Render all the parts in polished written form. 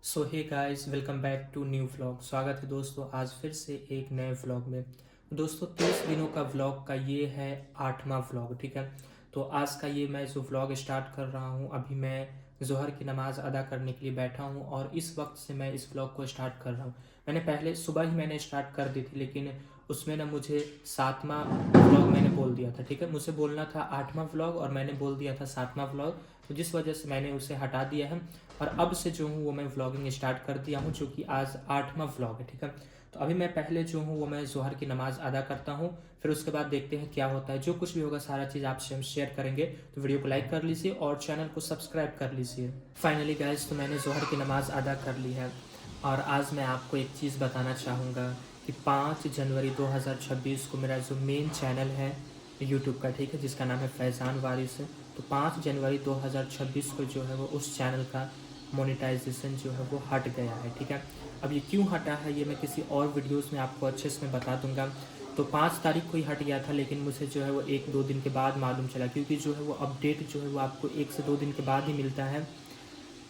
So hey guys, welcome back to new vlog. स्वागत है दोस्तों आज फिर से एक नए व्लॉग में। दोस्तों 30 दिनों का व्लॉग का ये है 8वां व्लॉग, ठीक है। तो आज का ये मैं जो व्लॉग स्टार्ट कर रहा हूँ, अभी मैं ज़ोहर की नमाज़ अदा करने के लिए बैठा हूँ और इस वक्त से मैं इस व्लॉग को स्टार्ट कर रहा हूँ। मैंने पहले सुबह ही मैंने स्टार्ट कर दी थी, लेकिन उसमें ना मुझे 7वां व्लॉग मैंने बोल दिया था, ठीक है। मुझे बोलना था 8वां व्लॉग और मैंने बोल दिया था 7वां व्लॉग, तो जिस वजह से मैंने उसे हटा दिया है और अब से जो हूँ वो मैं व्लॉगिंग स्टार्ट कर दिया हूँ, जो कि आज 8वां व्लॉग है, ठीक है। तो अभी मैं पहले जो हूँ वो मैं ज़ोहर की नमाज़ अदा करता हूँ, फिर उसके बाद देखते हैं क्या होता है। जो कुछ भी होगा सारा चीज़ आपसे हम शेयर करेंगे। तो वीडियो को लाइक कर लीजिए और चैनल को सब्सक्राइब कर लीजिए। फाइनली गाइस, तो मैंने ज़ोहर की नमाज़ अदा कर ली है और आज मैं आपको एक चीज़ बताना चाहूँगा कि 5 जनवरी 2026 को मेरा जो मेन चैनल है यूट्यूब का, ठीक है, जिसका नाम है फैज़ान वारिस, तो 5 जनवरी 2026 को जो है वो उस चैनल का मोनेटाइजेशन जो है वो हट गया है, ठीक है। अब ये क्यों हटा है ये मैं किसी और वीडियोस में आपको अच्छे से मैं बता दूंगा। तो 5 तारीख को ही हट गया था, लेकिन मुझे जो है वो 1-2 दिन के बाद मालूम चला, क्योंकि जो है वो अपडेट जो है वो आपको 1 से 2 दिन के बाद ही मिलता है।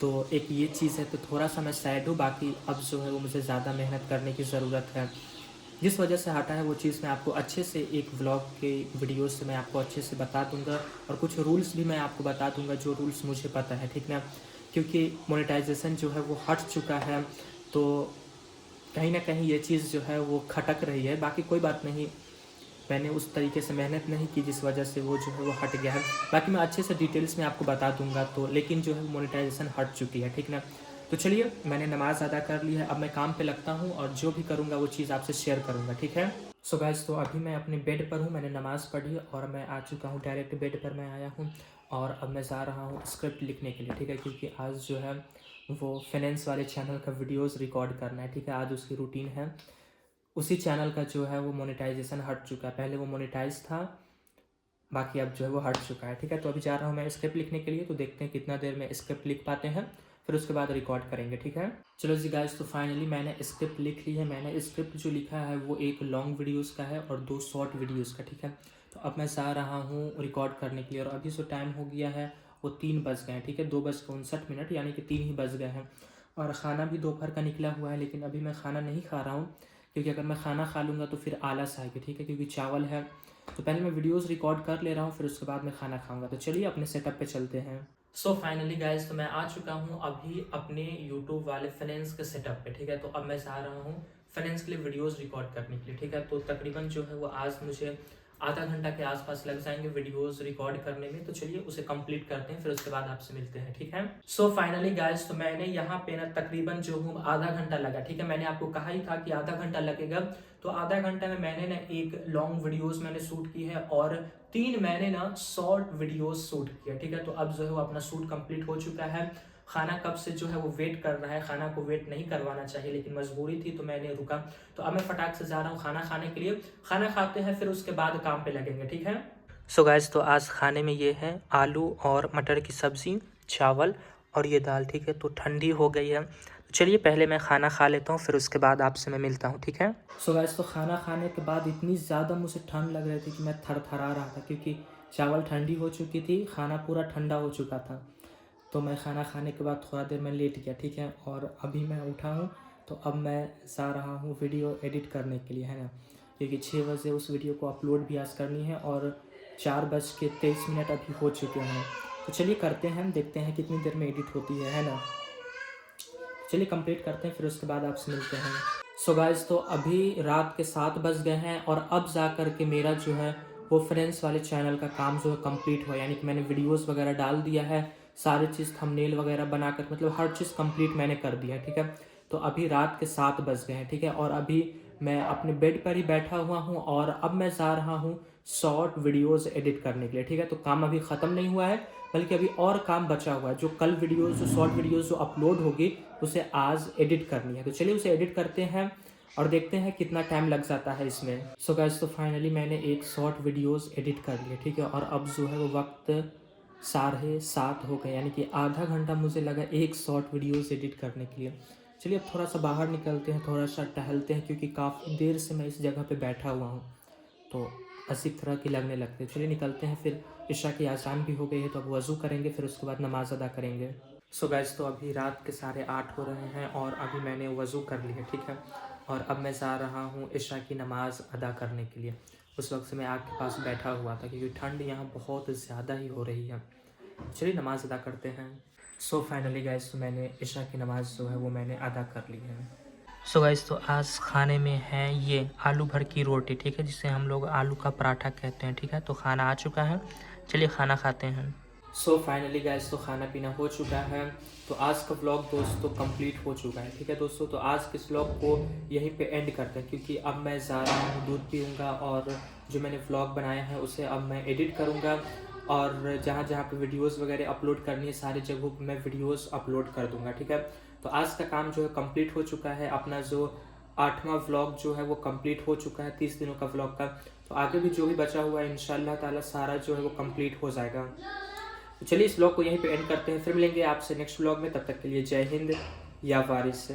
तो एक ये चीज़ है, तो थोड़ा सा मैं सैड हूँ। बाकी अब जो है वो मुझे ज़्यादा मेहनत करने की ज़रूरत है। जिस वजह से हटा है वो चीज़ मैं आपको अच्छे से एक व्लॉग के वीडियो से मैं आपको अच्छे से बता दूंगा और कुछ रूल्स भी मैं आपको बता दूंगा, जो रूल्स मुझे पता है, ठीक ना। क्योंकि मोनेटाइजेशन जो है वो हट चुका है, तो कहीं ना कहीं ये चीज़ जो है वो खटक रही है। बाकी कोई बात नहीं, मैंने उस तरीके से मेहनत नहीं की जिस वजह से वो जो है वो हट गया है। बाकी मैं अच्छे से डिटेल्स में आपको बता दूंगा, तो लेकिन जो है मोनेटाइजेशन हट चुकी है, ठीक ना। तो चलिए, मैंने नमाज़ अदा कर ली है, अब मैं काम पे लगता हूँ और जो भी करूँगा वो चीज़ आपसे शेयर करूँगा, ठीक है। सो गाइस, तो अभी मैं अपने बेड पर हूँ, मैंने नमाज़ पढ़ी और मैं आ चुका हूँ, डायरेक्ट बेड पर मैं आया हूँ और अब मैं जा रहा हूँ स्क्रिप्ट लिखने के लिए, ठीक है। क्योंकि आज जो है वो फाइनेंस वाले चैनल का वीडियोज़ रिकॉर्ड करना है, ठीक है। आज उसकी रूटीन है। उसी चैनल का जो है वो मोनेटाइजेशन हट चुका है, पहले वो मोनेटाइज था, बाकी अब जो है वो हट चुका है, ठीक है। तो अभी जा रहा हूँ मैं स्क्रिप्ट लिखने के लिए, तो देखते हैं कितना देर में स्क्रिप्ट लिख पाते हैं, फिर उसके बाद रिकॉर्ड करेंगे, ठीक है। चलो जी गाइस, तो फाइनली मैंने स्क्रिप्ट लिख ली है। मैंने स्क्रिप्ट जो लिखा है वो एक लॉन्ग वीडियोज़ का है और 2 शॉर्ट वीडियोज़ का, ठीक है। तो अब मैं जा रहा हूँ रिकॉर्ड करने के लिए और अभी जो टाइम हो गया है वो 3 बज गए हैं, ठीक है। 2:59, यानी कि 3 ही बज गए हैं और ख़ाना भी दोपहर का निकला हुआ है, लेकिन अभी मैं खाना नहीं खा रहा हूँ, क्योंकि अगर मैं खाना खा लूँगा तो फिर आलस आएगी, ठीक है। क्योंकि चावल है, तो पहले मैं वीडियोस रिकॉर्ड कर ले रहा हूँ, फिर उसके बाद मैं खाना खाऊंगा। तो चलिए अपने सेटअप पे चलते हैं। सो फाइनली गाइज, तो मैं आ चुका हूँ अभी अपने यूट्यूब वाले फाइनेंस के सेटअप पे, ठीक है। तो अब मैं जा रहा हूँ फाइनेंस के लिए वीडियोस रिकॉर्ड करने के लिए, ठीक है। तो तकरीबन जो है वो आज मुझे आधा घंटा के आसपास लग जाएंगे वीडियोस रिकॉर्ड करने में। तो चलिए उसे कंप्लीट करते हैं, फिर उसके बाद आपसे मिलते हैं, ठीक है। सो फाइनली गाइज, तो मैंने यहाँ पे ना तकरीबन जो हूँ आधा घंटा लगा, ठीक है। मैंने आपको कहा ही था कि आधा घंटा लगेगा, तो आधा घंटा में मैंने ना एक लॉन्ग वीडियोस मैंने शूट की है और 3 मैंने ना शॉर्ट वीडियोस शूट किया, ठीक है। तो अब जो है वो अपना शूट कंप्लीट हो चुका है। खाना कब से जो है वो वेट कर रहा है, खाना को वेट नहीं करवाना चाहिए, लेकिन मजबूरी थी तो मैंने रुका। तो अब मैं फटाक से जा रहा हूँ खाना खाने के लिए। खाना खाते हैं, फिर उसके बाद काम पे लगेंगे, ठीक है। सो गाइस, तो आज खाने में ये है आलू और मटर की सब्ज़ी, चावल और ये दाल, ठीक है। तो ठंडी हो गई है, तो चलिए पहले मैं खाना खा लेता हूँ, फिर उसके बाद आपसे मैं मिलता हूँ, ठीक है। सो गाइस, तो खाना खाने के बाद इतनी ज़्यादा मुझे ठंड लग रही थी कि मैं थरथरा रहा था, क्योंकि चावल ठंडी हो चुकी थी, खाना पूरा ठंडा हो चुका था। तो मैं खाना खाने के बाद थोड़ा देर में लेट गया, ठीक है। और अभी मैं उठा हूँ, तो अब मैं जा रहा हूँ वीडियो एडिट करने के लिए, है ना। क्योंकि 6 बजे उस वीडियो को अपलोड भी आज करनी है और 4:23 अभी हो चुके हैं। तो चलिए करते हैं, देखते हैं कितनी देर में एडिट होती है ना। चलिए कंप्लीट करते हैं, फिर उसके बाद आपसे मिलते हैं। सो गाइस, तो अभी रात के 7 बज गए हैं और अब जा कर के मेरा जो है वो फ्रेंड्स वाले चैनल का काम जो है कंप्लीट हुआ, यानी कि मैंने वीडियोस वगैरह डाल दिया है, सारी चीज़ थंबनेल वगैरह बनाकर, मतलब हर चीज़ कंप्लीट मैंने कर दिया है, ठीक है। तो अभी रात के 7 बज गए हैं, ठीक है। और अभी मैं अपने बेड पर ही बैठा हुआ हूँ और अब मैं जा रहा हूँ शॉर्ट वीडियोज़ एडिट करने के लिए, ठीक है। तो काम अभी ख़त्म नहीं हुआ है, बल्कि अभी और काम बचा हुआ है। जो कल वीडियोज़, जो शॉर्ट वीडियोज़ जो अपलोड होगी, उसे आज एडिट करनी है। तो चलिए उसे एडिट करते हैं और देखते हैं कितना टाइम लग जाता है इसमें। सो गाइस, तो फाइनली मैंने एक शॉर्ट वीडियोस एडिट कर लिए, ठीक है। और अब जो है वो वक्त 7:30 हो गए, यानी कि आधा घंटा मुझे लगा एक शॉर्ट वीडियोस एडिट करने के लिए। चलिए अब थोड़ा सा बाहर निकलते हैं, थोड़ा सा टहलते हैं, क्योंकि काफ़ी देर से मैं इस जगह पे बैठा हुआ हूँ, तो अजीब तरह की लगने लगती है। चलिए निकलते हैं, फिर इशा की आज़ान भी हो गई है, तो अब वज़ू करेंगे, फिर उसके बाद नमाज़ अदा करेंगे। सो गाइस, तो अभी रात के 8:30 हो रहे हैं और अभी मैंने वज़ू कर लिया, ठीक है। और अब मैं जा रहा हूँ इशा की नमाज़ अदा करने के लिए। उस वक्त से मैं आग के पास बैठा हुआ था क्योंकि ठंड यहाँ बहुत ज़्यादा ही हो रही है। चलिए नमाज़ अदा करते हैं। सो फाइनली गाइस, तो मैंने इशा की नमाज़ जो है वो मैंने अदा कर ली है। सो गाइस, तो आज खाने में है ये आलू भर की रोटी, ठीक है, जिसे हम लोग आलू का पराठा कहते हैं, ठीक है। तो खाना आ चुका है, चलिए खाना खाते हैं। सो फाइनली गाइस, तो खाना पीना हो चुका है। तो आज का व्लॉग दोस्तों कंप्लीट हो चुका है, ठीक है दोस्तों। तो आज के व्लॉग को यहीं पे एंड करते हैं क्योंकि अब मैं जा रहा हूँ, दूध पीऊँगा और जो मैंने व्लॉग बनाया है उसे अब मैं एडिट करूँगा और जहाँ जहाँ पे वीडियोस वगैरह अपलोड करनी है सारी जगहों पे मैं वीडियोस अपलोड कर दूँगा, ठीक है। तो आज का काम जो है कंप्लीट हो चुका है। अपना जो 8वां व्लॉग जो है वो कंप्लीट हो चुका है 30 दिनों का व्लॉग का। तो आगे भी जो भी बचा हुआ है इंशाल्लाह ताला सारा जो है वो कंप्लीट हो जाएगा। तो चलिए इस व्लॉग को यहीं पे एंड करते हैं, फिर मिलेंगे आपसे नेक्स्ट व्लॉग में। तब तक के लिए जय हिंद या वारिस।